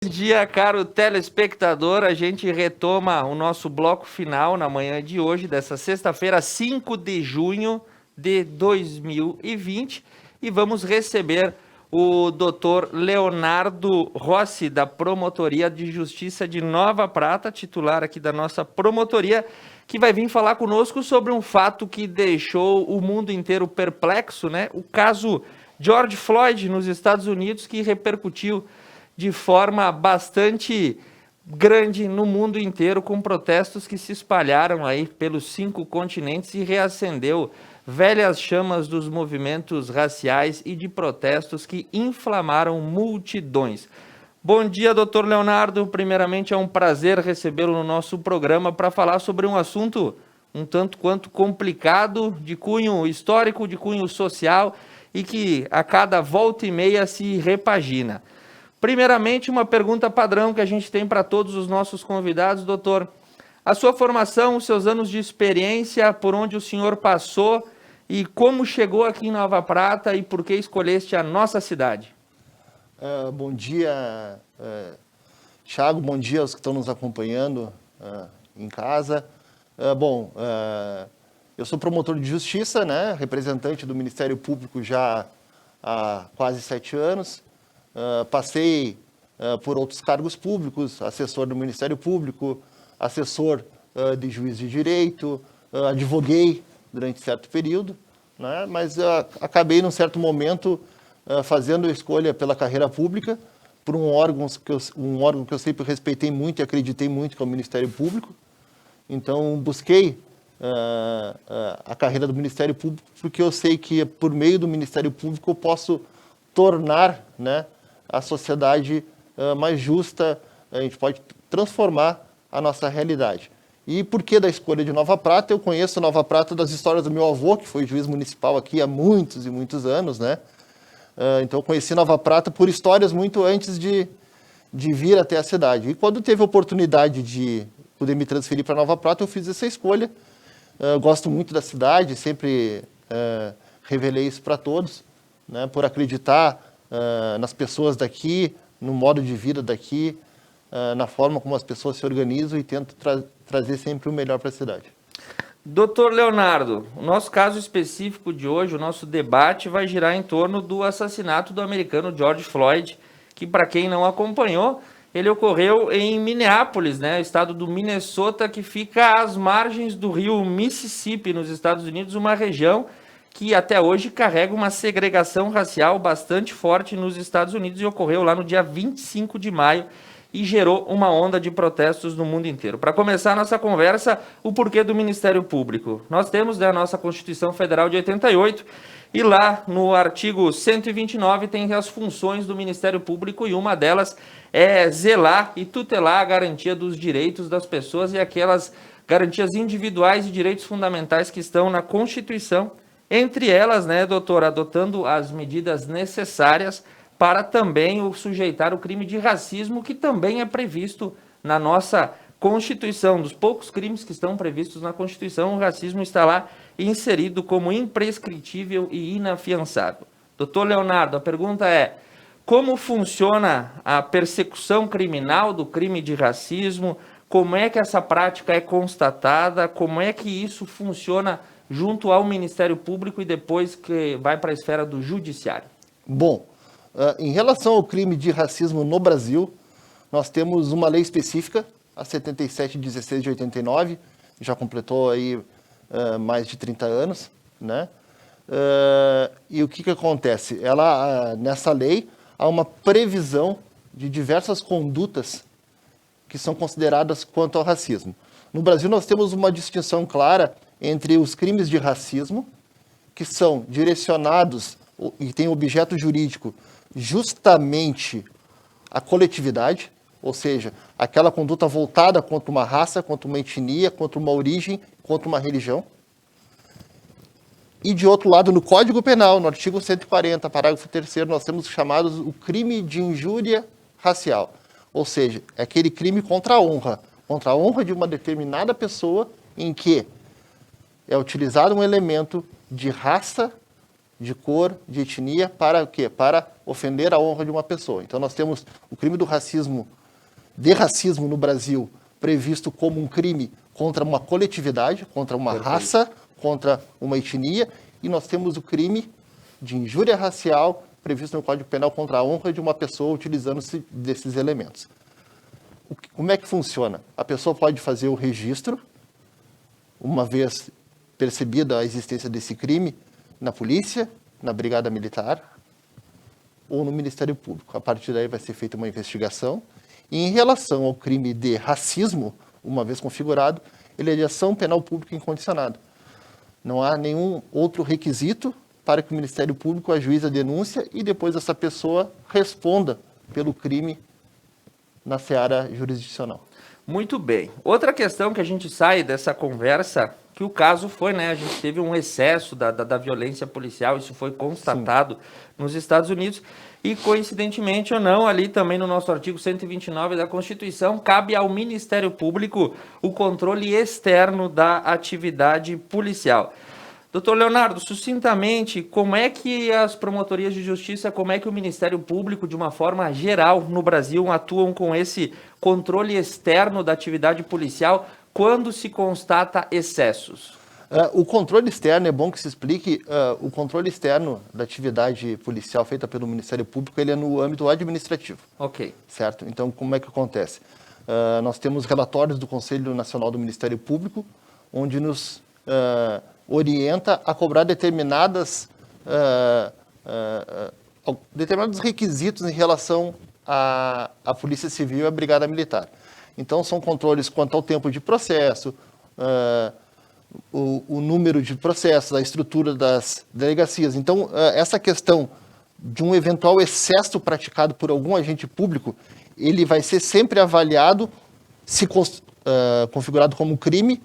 Bom dia, caro telespectador. A gente retoma o nosso bloco final na manhã de hoje, dessa sexta-feira, 5 de junho de 2020, e vamos receber o doutor Leonardo Rossi, da Promotoria de Justiça de Nova Prata, titular aqui da nossa promotoria, que vai vir falar conosco sobre um fato que deixou o mundo inteiro perplexo, né? O caso George Floyd nos Estados Unidos, que repercutiu de forma bastante grande no mundo inteiro, com protestos que se espalharam aí pelos 5 continentes e reacendeu velhas chamas dos movimentos raciais e de protestos que inflamaram multidões. Bom dia, doutor Leonardo. Primeiramente, é um prazer recebê-lo no nosso programa para falar sobre um assunto um tanto quanto complicado, de cunho histórico, de cunho social, e que a cada volta e meia se repagina. Primeiramente, uma pergunta padrão que a gente tem para todos os nossos convidados, doutor. A sua formação, os seus anos de experiência, por onde o senhor passou e como chegou aqui em Nova Prata e por que escolheste a nossa cidade? Bom dia, Thiago, bom dia aos que estão nos acompanhando em casa. Eu sou promotor de justiça, né, representante do Ministério Público já há quase 7 anos. Passei por outros cargos públicos, assessor do Ministério Público, assessor de juiz de direito, advoguei durante certo período, né, mas acabei, num certo momento, fazendo a escolha pela carreira pública, por um órgão que eu sempre respeitei muito e acreditei muito, que é o Ministério Público. Então, busquei a carreira do Ministério Público, porque eu sei que, por meio do Ministério Público, eu posso tornar, né, a sociedade mais justa, a gente pode transformar a nossa realidade. E por que da escolha de Nova Prata? Eu conheço Nova Prata das histórias do meu avô, que foi juiz municipal aqui há muitos e muitos anos, né? Então, eu conheci Nova Prata por histórias muito antes de vir até a cidade. E quando teve a oportunidade de poder me transferir para Nova Prata, eu fiz essa escolha. Gosto muito da cidade, sempre revelei isso para todos, né, por acreditar nas pessoas daqui, no modo de vida daqui, na forma como as pessoas se organizam, e tento trazer sempre o melhor para a cidade. Doutor Leonardo, o nosso caso específico de hoje, o nosso debate vai girar em torno do assassinato do americano George Floyd, que, para quem não acompanhou, ele ocorreu em Minneapolis, né, estado do Minnesota, que fica às margens do rio Mississippi, nos Estados Unidos, uma região que até hoje carrega uma segregação racial bastante forte nos Estados Unidos, e ocorreu lá no dia 25 de maio e gerou uma onda de protestos no mundo inteiro. Para começar a nossa conversa, o porquê do Ministério Público. Nós temos, né, a nossa Constituição Federal de 88, e lá no artigo 129 tem as funções do Ministério Público, e uma delas é zelar e tutelar a garantia dos direitos das pessoas e aquelas garantias individuais e direitos fundamentais que estão na Constituição. Entre elas, né, doutor, adotando as medidas necessárias para também sujeitar o crime de racismo, que também é previsto na nossa Constituição. Dos poucos crimes que estão previstos na Constituição, o racismo está lá inserido como imprescritível e inafiançável. Doutor Leonardo, a pergunta é: como funciona a persecução criminal do crime de racismo? Como é que essa prática é constatada? Como é que isso funciona junto ao Ministério Público e depois que vai para a esfera do Judiciário? Bom, em relação ao crime de racismo no Brasil, nós temos uma lei específica, a 7716 de 89, já completou aí mais de 30 anos, né? E o que acontece? Nessa lei, há uma previsão de diversas condutas que são consideradas quanto ao racismo. No Brasil, nós temos uma distinção clara entre os crimes de racismo, que são direcionados e têm objeto jurídico justamente a coletividade, ou seja, aquela conduta voltada contra uma raça, contra uma etnia, contra uma origem, contra uma religião. E, de outro lado, no Código Penal, no artigo 140, parágrafo 3º, nós temos chamados o crime de injúria racial, ou seja, é aquele crime contra a honra de uma determinada pessoa, em que é utilizado um elemento de raça de cor, de etnia, para o quê? Para ofender a honra de uma pessoa. Então nós temos o crime de racismo no Brasil previsto como um crime contra uma coletividade, contra uma raça, contra uma etnia, e nós temos o crime de injúria racial previsto no Código Penal contra a honra de uma pessoa utilizando-se desses elementos. Como é que funciona? A pessoa pode fazer o registro, uma vez percebida a existência desse crime, na polícia, na Brigada Militar ou no Ministério Público. A partir daí vai ser feita uma investigação. E em relação ao crime de racismo, uma vez configurado, ele é de ação penal pública incondicionada. Não há nenhum outro requisito para que o Ministério Público ajuize a denúncia e depois essa pessoa responda pelo crime na seara jurisdicional. Muito bem. Outra questão que a gente sai dessa conversa, que o caso foi, né? A gente teve um excesso da violência policial, isso foi constatado nos Estados Unidos. E, coincidentemente ou não, ali também no nosso artigo 129 da Constituição, cabe ao Ministério Público o controle externo da atividade policial. Doutor Leonardo, sucintamente, como é que as promotorias de justiça, como é que o Ministério Público, de uma forma geral, no Brasil, atuam com esse controle externo da atividade policial quando se constata excessos? O controle externo, é bom que se explique, o controle externo da atividade policial feita pelo Ministério Público, ele é no âmbito administrativo. Ok. Certo? Então, como é que acontece? Nós temos relatórios do Conselho Nacional do Ministério Público, onde nos orienta a cobrar determinados requisitos em relação à Polícia Civil e à Brigada Militar. Então, são controles quanto ao tempo de processo, o número de processos, a estrutura das delegacias. Então, essa questão de um eventual excesso praticado por algum agente público, ele vai ser sempre avaliado, se configurado como crime,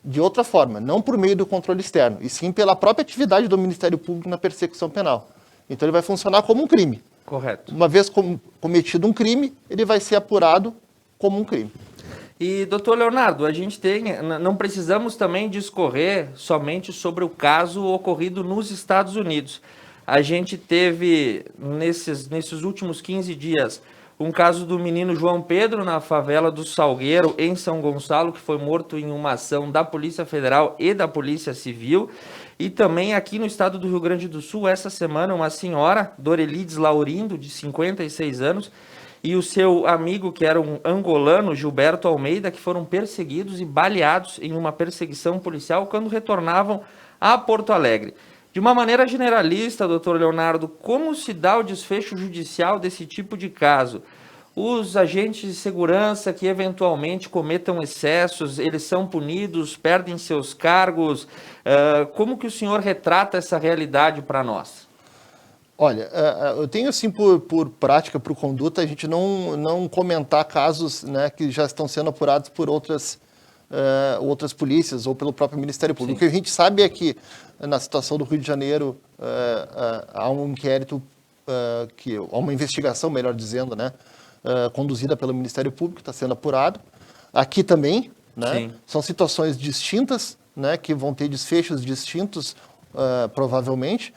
de outra forma, não por meio do controle externo, e sim pela própria atividade do Ministério Público na persecução penal. Então, ele vai funcionar como um crime. Correto. Uma vez cometido um crime, ele vai ser apurado como um crime. E, doutor Leonardo, a gente não precisamos também discorrer somente sobre o caso ocorrido nos Estados Unidos. A gente teve, nesses últimos 15 dias, um caso do menino João Pedro na favela do Salgueiro, em São Gonçalo, que foi morto em uma ação da Polícia Federal e da Polícia Civil. E também aqui no estado do Rio Grande do Sul, essa semana, uma senhora, Dorelides Laurindo, de 56 anos, e o seu amigo, que era um angolano, Gilberto Almeida, que foram perseguidos e baleados em uma perseguição policial quando retornavam a Porto Alegre. De uma maneira generalista, doutor Leonardo, como se dá o desfecho judicial desse tipo de caso? Os agentes de segurança que eventualmente cometam excessos, eles são punidos, perdem seus cargos? Como que o senhor retrata essa realidade para nós? Olha, eu tenho assim por prática, por conduta, a gente não comentar casos, né, que já estão sendo apurados por outras polícias ou pelo próprio Ministério Público. Sim. O que a gente sabe é que na situação do Rio de Janeiro há um inquérito, há uma investigação, melhor dizendo, né, conduzida pelo Ministério Público, está sendo apurado. Aqui também, né, são situações distintas, né, que vão ter desfechos distintos, provavelmente,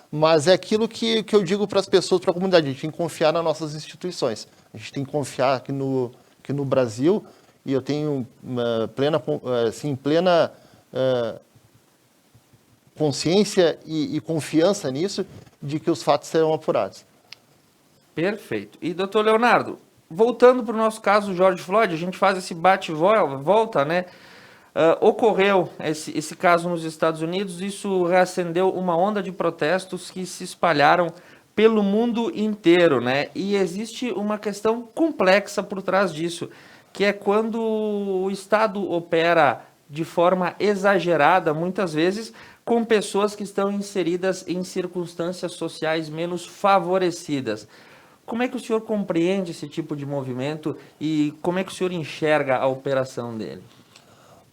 mas é aquilo que eu digo para as pessoas, para a comunidade: a gente tem que confiar nas nossas instituições, a gente tem que confiar que no Brasil, e eu tenho plena consciência e confiança nisso, de que os fatos serão apurados. Perfeito. E, doutor Leonardo, voltando para o nosso caso George Floyd, a gente faz esse bate-volta, né? Ocorreu esse caso nos Estados Unidos, isso reacendeu uma onda de protestos que se espalharam pelo mundo inteiro, né? E existe uma questão complexa por trás disso, que é quando o Estado opera de forma exagerada, muitas vezes, com pessoas que estão inseridas em circunstâncias sociais menos favorecidas. Como é que o senhor compreende esse tipo de movimento e como é que o senhor enxerga a operação dele?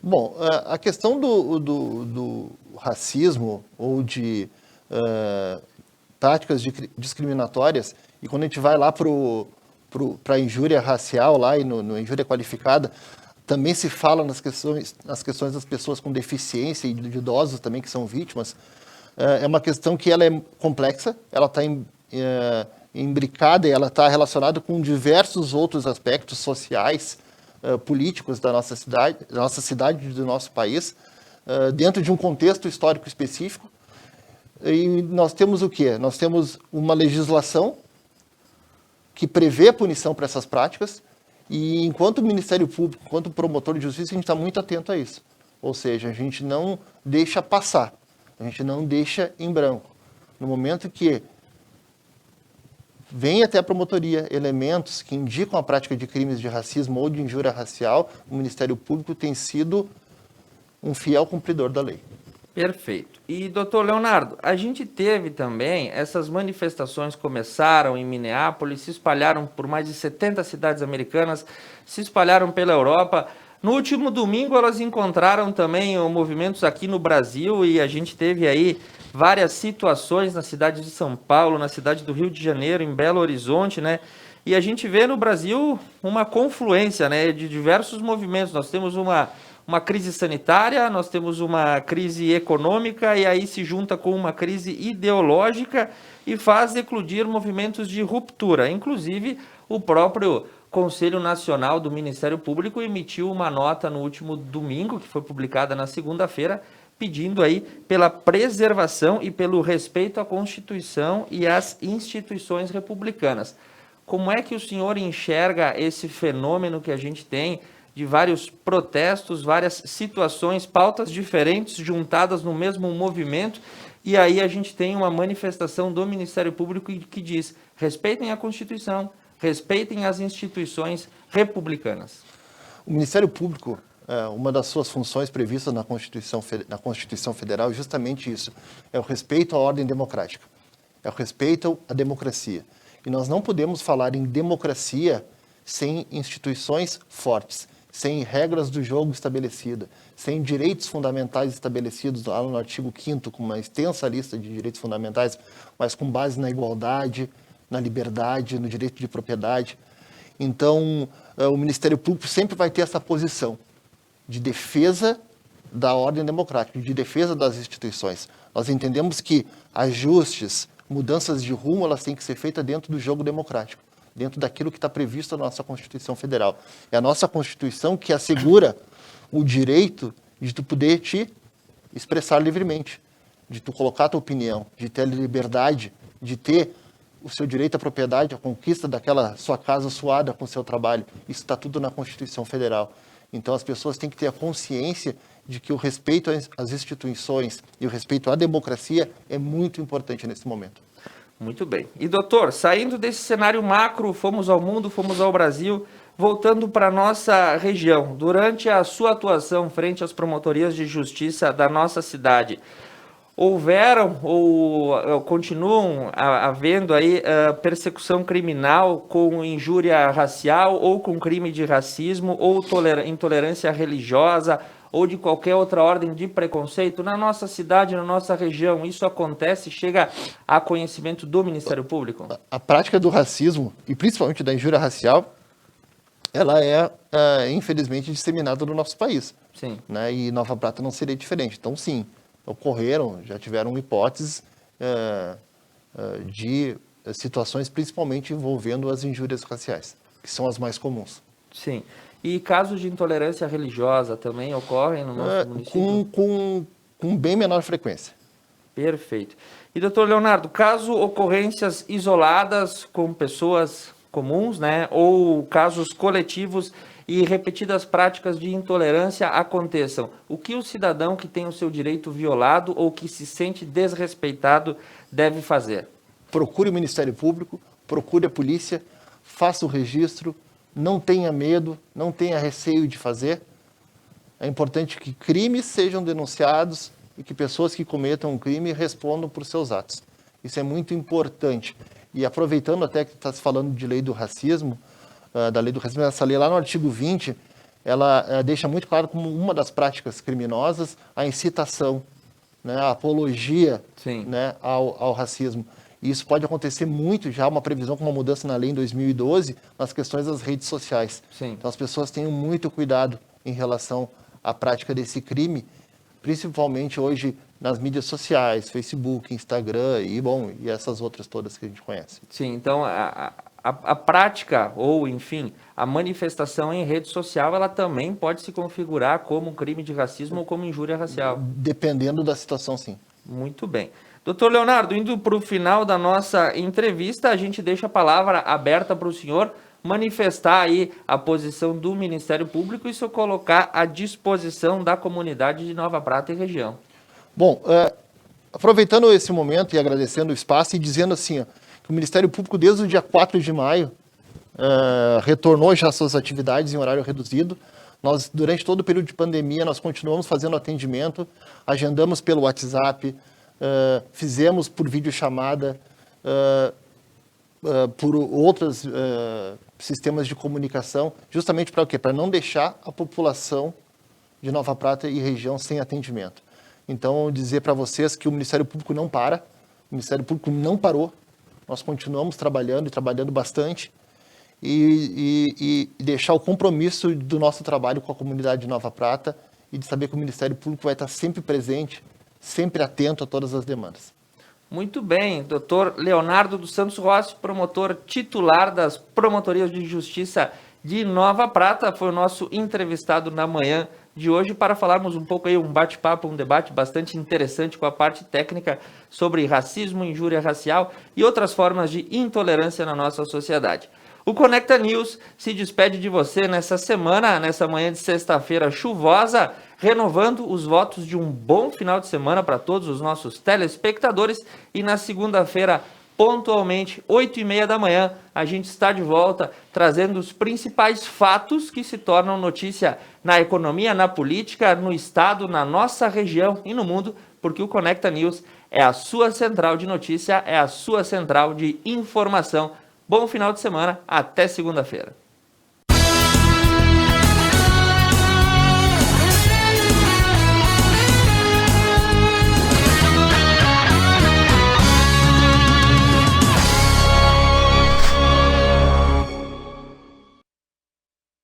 Bom, a questão do racismo ou de táticas discriminatórias, e quando a gente vai lá para a injúria racial lá e no injúria qualificada, também se fala nas questões das pessoas com deficiência e de idosos também que são vítimas. é uma questão que ela é complexa, ela está imbricada e ela está relacionada com diversos outros aspectos sociais, políticos da nossa cidade e do nosso país, dentro de um contexto histórico específico. E nós temos o quê? Nós temos uma legislação que prevê a punição para essas práticas, e enquanto Ministério Público, enquanto promotor de justiça, a gente está muito atento a isso. Ou seja, a gente não deixa passar, a gente não deixa em branco. No momento que vem até a promotoria elementos que indicam a prática de crimes de racismo ou de injúria racial, o Ministério Público tem sido um fiel cumpridor da lei. Perfeito. E, doutor Leonardo, a gente teve também, essas manifestações começaram em Minneapolis, se espalharam por mais de 70 cidades americanas, se espalharam pela Europa. No último domingo, elas encontraram também movimentos aqui no Brasil e a gente teve aí várias situações na cidade de São Paulo, na cidade do Rio de Janeiro, em Belo Horizonte, né? E a gente vê no Brasil uma confluência, né, de diversos movimentos. Nós temos uma crise sanitária, nós temos uma crise econômica e aí se junta com uma crise ideológica e faz eclodir movimentos de ruptura. Inclusive, o próprio Conselho Nacional do Ministério Público emitiu uma nota no último domingo, que foi publicada na segunda-feira, pedindo aí pela preservação e pelo respeito à Constituição e às instituições republicanas. Como é que o senhor enxerga esse fenômeno que a gente tem de vários protestos, várias situações, pautas diferentes juntadas no mesmo movimento, e aí a gente tem uma manifestação do Ministério Público que diz: respeitem a Constituição, respeitem as instituições republicanas? O Ministério Público, uma das suas funções previstas na Constituição Federal é justamente isso, é o respeito à ordem democrática, é o respeito à democracia. E nós não podemos falar em democracia sem instituições fortes, sem regras do jogo estabelecidas, sem direitos fundamentais estabelecidos lá no artigo 5º, com uma extensa lista de direitos fundamentais, mas com base na igualdade, na liberdade, no direito de propriedade. Então, o Ministério Público sempre vai ter essa posição de defesa da ordem democrática, de defesa das instituições. Nós entendemos que ajustes, mudanças de rumo, elas têm que ser feitas dentro do jogo democrático, dentro daquilo que está previsto na nossa Constituição Federal. É a nossa Constituição que assegura o direito de tu poder te expressar livremente, de tu colocar a tua opinião, de ter a liberdade, de ter o seu direito à propriedade, a conquista daquela sua casa suada com o seu trabalho. Isso está tudo na Constituição Federal. Então, as pessoas têm que ter a consciência de que o respeito às instituições e o respeito à democracia é muito importante nesse momento. Muito bem. E, doutor, saindo desse cenário macro, fomos ao mundo, fomos ao Brasil, voltando para a nossa região. Durante a sua atuação frente às promotorias de justiça da nossa cidade, houveram ou continuam havendo aí persecução criminal com injúria racial ou com crime de racismo ou intolerância religiosa ou de qualquer outra ordem de preconceito na nossa cidade, na nossa região? Isso acontece, chega a conhecimento do Ministério Público? A prática do racismo, e principalmente da injúria racial, ela é, infelizmente, disseminada no nosso país. Sim. Né? E Nova Prata não seria diferente. Então, sim, ocorreram, já tiveram hipóteses de situações principalmente envolvendo as injúrias raciais, que são as mais comuns. Sim. E casos de intolerância religiosa também ocorrem no nosso município? Com bem menor frequência. Perfeito. E, doutor Leonardo, caso ocorrências isoladas com pessoas comuns, né, ou casos coletivos e repetidas práticas de intolerância aconteçam, o que o cidadão que tem o seu direito violado ou que se sente desrespeitado deve fazer? Procure o Ministério Público, procure a polícia, faça o registro, não tenha medo, não tenha receio de fazer. É importante que crimes sejam denunciados e que pessoas que cometam um crime respondam por seus atos. Isso é muito importante. E aproveitando até que está se falando de lei do racismo, da lei do racismo, essa lei lá no artigo 20, ela deixa muito claro como uma das práticas criminosas a incitação, né, a apologia, né, ao racismo. E isso pode acontecer muito, já uma previsão com uma mudança na lei em 2012, nas questões das redes sociais. Sim. Então as pessoas tenham muito cuidado em relação à prática desse crime, principalmente hoje nas mídias sociais, Facebook, Instagram e essas outras todas que a gente conhece. Sim, então a prática ou, enfim, a manifestação em rede social, ela também pode se configurar como um crime de racismo ou como injúria racial. Dependendo da situação, sim. Muito bem. Doutor Leonardo, indo para o final da nossa entrevista, a gente deixa a palavra aberta para o senhor manifestar aí a posição do Ministério Público e se colocar à disposição da comunidade de Nova Prata e região. Bom, aproveitando esse momento e agradecendo o espaço e dizendo assim, ó, que o Ministério Público, desde o dia 4 de maio, retornou já às suas atividades em horário reduzido. Nós, durante todo o período de pandemia, nós continuamos fazendo atendimento, agendamos pelo WhatsApp, fizemos por videochamada, por outros sistemas de comunicação, justamente para o quê? Para não deixar a população de Nova Prata e região sem atendimento. Então, dizer para vocês que o Ministério Público não para, o Ministério Público não parou, nós continuamos trabalhando e trabalhando bastante e deixar o compromisso do nosso trabalho com a comunidade de Nova Prata e de saber que o Ministério Público vai estar sempre presente, sempre atento a todas as demandas. Muito bem, doutor Leonardo dos Santos Rossi, promotor titular das Promotorias de Justiça de Nova Prata, foi o nosso entrevistado na manhã de hoje para falarmos um pouco aí, um bate-papo, um debate bastante interessante com a parte técnica sobre racismo, injúria racial e outras formas de intolerância na nossa sociedade. O Conecta News se despede de você nessa semana, nessa manhã de sexta-feira chuvosa, renovando os votos de um bom final de semana para todos os nossos telespectadores e na segunda-feira, pontualmente, 8h30 da manhã, a gente está de volta trazendo os principais fatos que se tornam notícia na economia, na política, no estado, na nossa região e no mundo, porque o Conecta News é a sua central de notícia, é a sua central de informação. Bom final de semana, até segunda-feira.